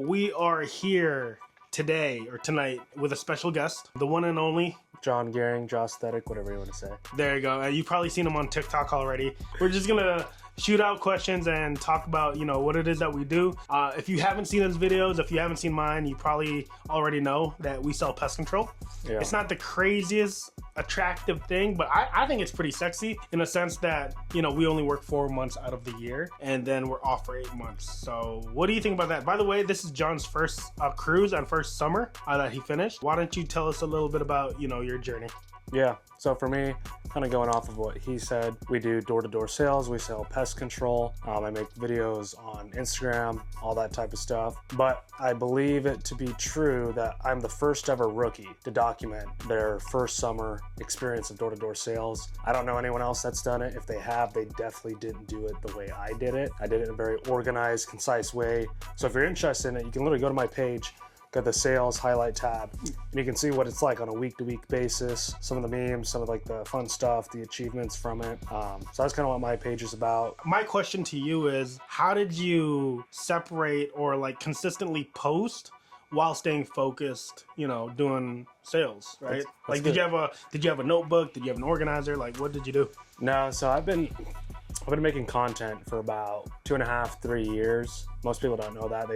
We are here today or tonight with a special guest, the one and only John Gehring, Jawsthetic, whatever you want to say. There you go. You've probably seen him on TikTok already. We're just gonna shoot out questions and talk about, what it is that we do. If you haven't seen his videos, if you haven't seen mine, you probably already know that we sell pest control. Yeah. It's not the craziest attractive thing, but I think it's pretty sexy in a sense that, we only work 4 months out of the year and then we're off for 8 months. So what do you think about that? By the way, this is John's first cruise and first summer that he finished. Why don't you tell us a little bit about, your journey? Yeah, so for me, kind of going off of what he said, we do door-to-door sales, we sell pest control, I make videos on Instagram, all that type of stuff. But I believe it to be true that I'm the first ever rookie to document their first summer experience of door-to-door sales. I don't know anyone else that's done it. If they have, they definitely didn't do it the way I did it. I did it in a very organized, concise way. So if you're interested in it, you can literally go to my page, got the sales highlight tab, and you can see what it's like on a week-to-week basis, some of the memes, some of like the fun stuff, the achievements from it. So that's kind of what my page is about. My question to you is, how did you separate or like consistently post while staying focused, doing sales, right? Like, did you have a notebook? Did you have an organizer? Like, what did you do? No, so I've been making content for about 2.5, 3 years. Most people don't know that.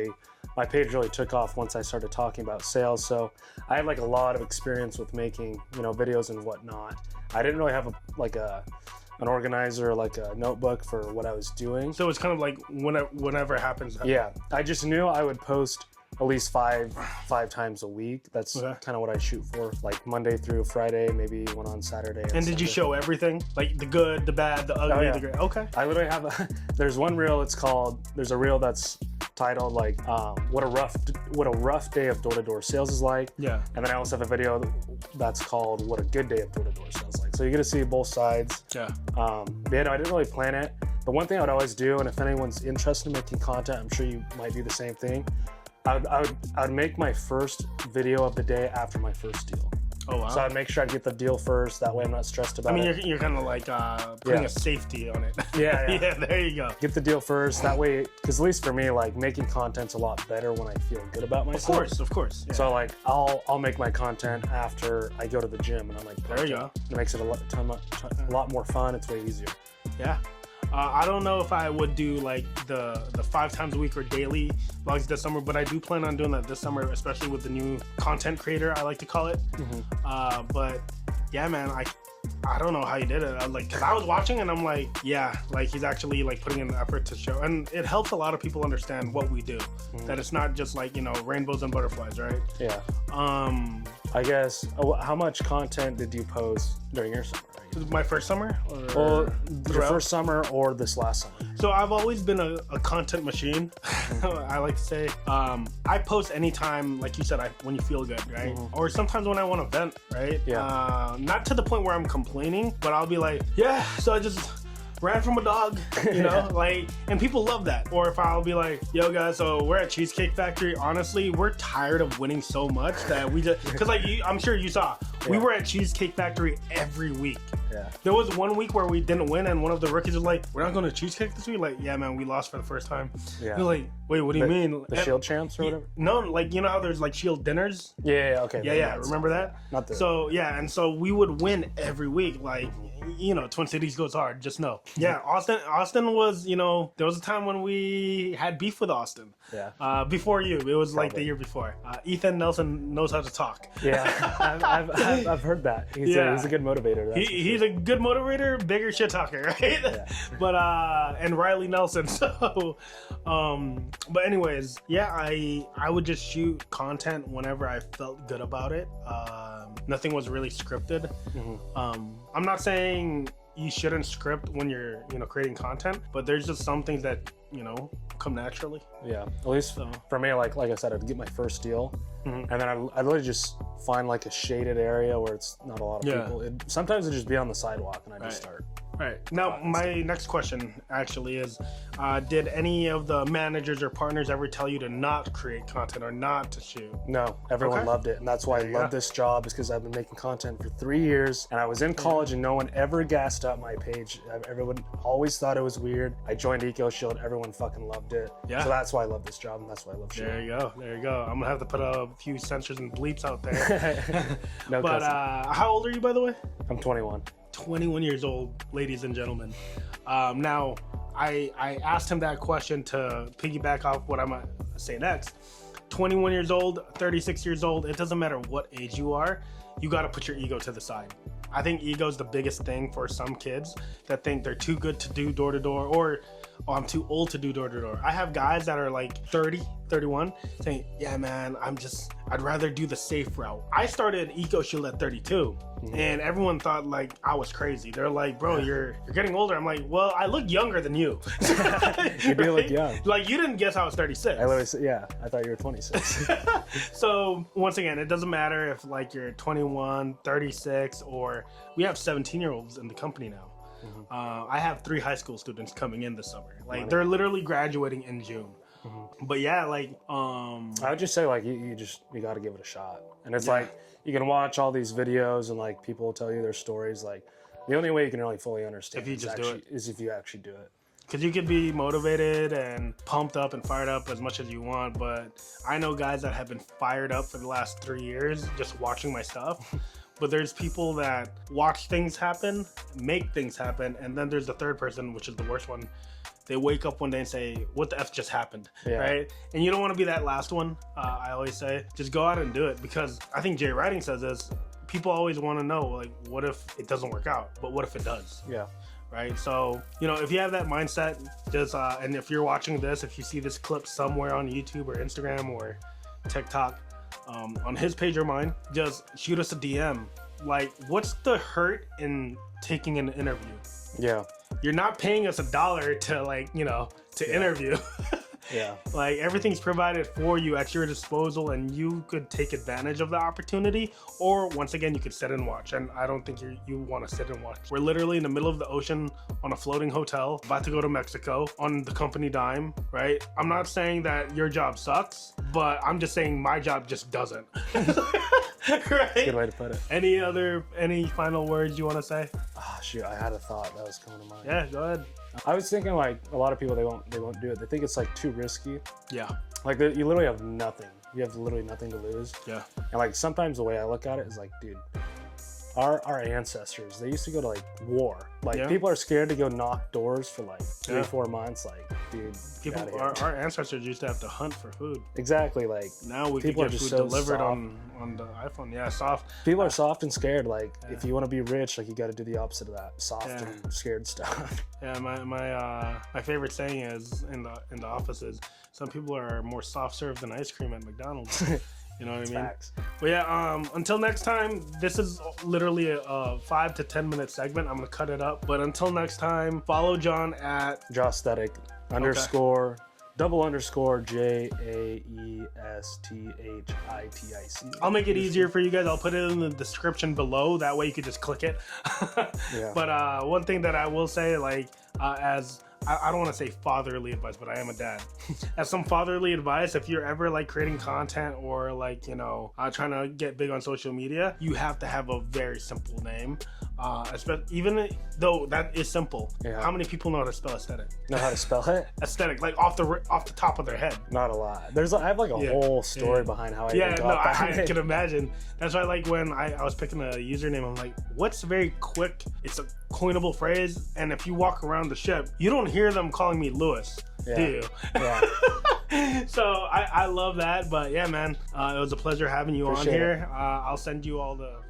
My page really took off once I started talking about sales. So I had like a lot of experience with making, videos and whatnot. I didn't really have an organizer, like a notebook for what I was doing. So it's kind of like whenever it happens. Yeah, I just knew I would post at least five times a week. That's kind of what I shoot for, like Monday through Friday, maybe one on Saturday. And did you show everything? Like the good, the bad, the ugly, the great? Okay. I literally have there's one reel, there's a reel that's titled like what a rough day of door-to-door sales is like. Yeah. And then I also have a video that's called what a good day of door-to-door sales is like. So you're gonna see both sides. Yeah. I didn't really plan it. But one thing I would always do, and if anyone's interested in making content, I'm sure you might do the same thing. I would make my first video of the day after my first deal. Oh, wow. So I'd make sure I get the deal first. That way I'm not stressed about it. I mean, you're kind of like putting a safety on it. Yeah. Yeah, there you go. Get the deal first. That way, because at least for me, like making content's a lot better when I feel good about myself. Of course. Yeah. So like I'll make my content after I go to the gym and I'm like, there you go. It makes it a lot more fun. It's way easier. Yeah. I don't know if I would do like the 5 times a week or daily vlogs this summer, but I do plan on doing that this summer, especially with the new content creator, I like to call it. Mm-hmm. But yeah, man, I don't know how you did it. Cause I was watching and I'm like, yeah, like he's actually like putting in the effort to show, and it helps a lot of people understand what we do. Mm-hmm. That it's not just like, rainbows and butterflies, right? Yeah. I guess, how much content did you post during your summer? My first summer? Or your first summer or this last summer? So I've always been a content machine, I like to say. I post anytime, like you said, when you feel good, right? Mm-hmm. Or sometimes when I want to vent, right? Yeah. Not to the point where I'm complaining, but I'll be like, yeah, so I just ran from a dog, and people love that. Or if I'll be like, yo guys, so we're at Cheesecake Factory. Honestly, we're tired of winning so much that we just, because I'm sure you saw, we were at Cheesecake Factory every week. Yeah. There was one week where we didn't win and one of the rookies was like, we're not going to Cheesecake this week? Like, yeah, man, we lost for the first time. Yeah. You're like, wait, what do you mean? The Shield champs or whatever? No, like, how there's like Shield dinners? Yeah, okay. Yeah, remember that? Not the... So, yeah, and so we would win every week. Like, Twin Cities goes hard, just know. Yeah, Austin was, there was a time when we had beef with Austin. Yeah. Before you, it was like the year before. Ethan Nelson knows how to talk. Yeah, I've heard that. He's a good motivator. He's a good motivator, bigger shit talker, right? Yeah. But and Riley Nelson. So, but anyways, yeah, I would just shoot content whenever I felt good about it. Nothing was really scripted. Mm-hmm. I'm not saying you shouldn't script when you're creating content, but there's just some things that come naturally. Yeah, at least for me, like I said, I'd get my first deal, and then I'd really just find like a shaded area where it's not a lot of people. Sometimes it'd just be on the sidewalk, and I'd just start. Right. Now, my next question actually is, did any of the managers or partners ever tell you to not create content or not to shoot? No, everyone Okay. loved it. And that's why I love this job, is because I've been making content for 3 years and I was in college and no one ever gassed up my page. Everyone always thought it was weird. I joined EcoShield. Everyone fucking loved it. Yeah. So that's why I love this job and that's why I love shooting. There you go. There you go. I'm going to have to put a few censors and bleeps out there. No, but how old are you, by the way? I'm 21. 21 years old, ladies and gentlemen. Now, I asked him that question to piggyback off what I'm going to say next. 21 years old, 36 years old, it doesn't matter what age you are, you got to put your ego to the side. I think ego is the biggest thing for some kids that think they're too good to do door-to-door, or I'm too old to do door-to-door. I have guys that are like 30, 31 saying, yeah, man, I'd rather do the safe route. I started EcoShield at 32 and everyone thought like I was crazy. They're like, bro, you're getting older. I'm like, well, I look younger than you. You do look young. Like, you didn't guess I was 36. I literally said, yeah, I thought you were 26. So once again, it doesn't matter if like you're 21, 36, or we have 17-year-olds in the company now. I have 3 high school students coming in this summer. Like, they're literally graduating in June. But yeah, like I would just say, like, you got to give it a shot. And it's like, you can watch all these videos and like people will tell you their stories. Like, the only way you can really fully understand if you just do it is if you actually do it. Because you could be motivated and pumped up and fired up as much as you want, but I know guys that have been fired up for the last 3 years just watching my stuff. But there's people that watch things happen, make things happen, and then there's the third person, which is the worst one. They wake up one day and say, what the F just happened, right? And you don't want to be that last one. I always say, just go out and do it, because I think Jay Writing says this, people always want to know, like, what if it doesn't work out? But what if it does? Yeah. Right? So, you know, if you have that mindset, just, and if you're watching this, if you see this clip somewhere on YouTube or Instagram or TikTok, on his page or mine, just shoot us a DM. Like, what's the hurt in taking an interview? Yeah. You're not paying us $1 to, like, you know, to interview. Like, everything's provided for you at your disposal, and you could take advantage of the opportunity, or once again, you could sit and watch. And I don't think you want to sit and watch. We're literally in the middle of the ocean on a floating hotel, about to go to Mexico on the company dime, right? I'm not saying that your job sucks, but I'm just saying my job just doesn't. Right? Good way to put it. Any final words you want to say? Oh, shoot, I had a thought that was coming to mind. Yeah, go ahead. I was thinking, like, a lot of people, they won't do it. They think it's like too risky. Yeah. Like, you literally have nothing. You have literally nothing to lose. Yeah. And like, sometimes the way I look at it is like, dude, our ancestors, they used to go to like war. Like, people are scared to go knock doors for like 3-4 months. Like, dude, our ancestors used to have to hunt for food. Exactly. Like, now we can get food delivered on the iPhone. Yeah, soft. People are soft and scared. Like, if you want to be rich, like, you got to do the opposite of that, soft and scared stuff. Yeah, my favorite saying is in the office is, some people are more soft served than ice cream at McDonald's. You know what I mean? Facts. But yeah, until next time, this is literally a 5 to 10 minute segment. I'm gonna cut it up. But until next time, follow John at Jawsthetic _ _JAESTHITIC. I'll make it easier for you guys. I'll put it in the description below. That way you could just click it. But one thing that I will say, like, as I don't want to say fatherly advice, but I am a dad. As some fatherly advice, if you're ever like creating content or like, you know, trying to get big on social media, you have to have a very simple name. Even though that is simple, how many people know how to spell aesthetic? Know how to spell it? Aesthetic, like off the top of their head. Not a lot. I have like a whole story behind how I even got that. I can imagine. That's why, like, when I was picking a username, I'm like, what's very quick? It's a coinable phrase, and if you walk around the ship, you don't hear them calling me Lewis, do you? Yeah. So I love that. But yeah, man, it was a pleasure having you on here. I'll send you all the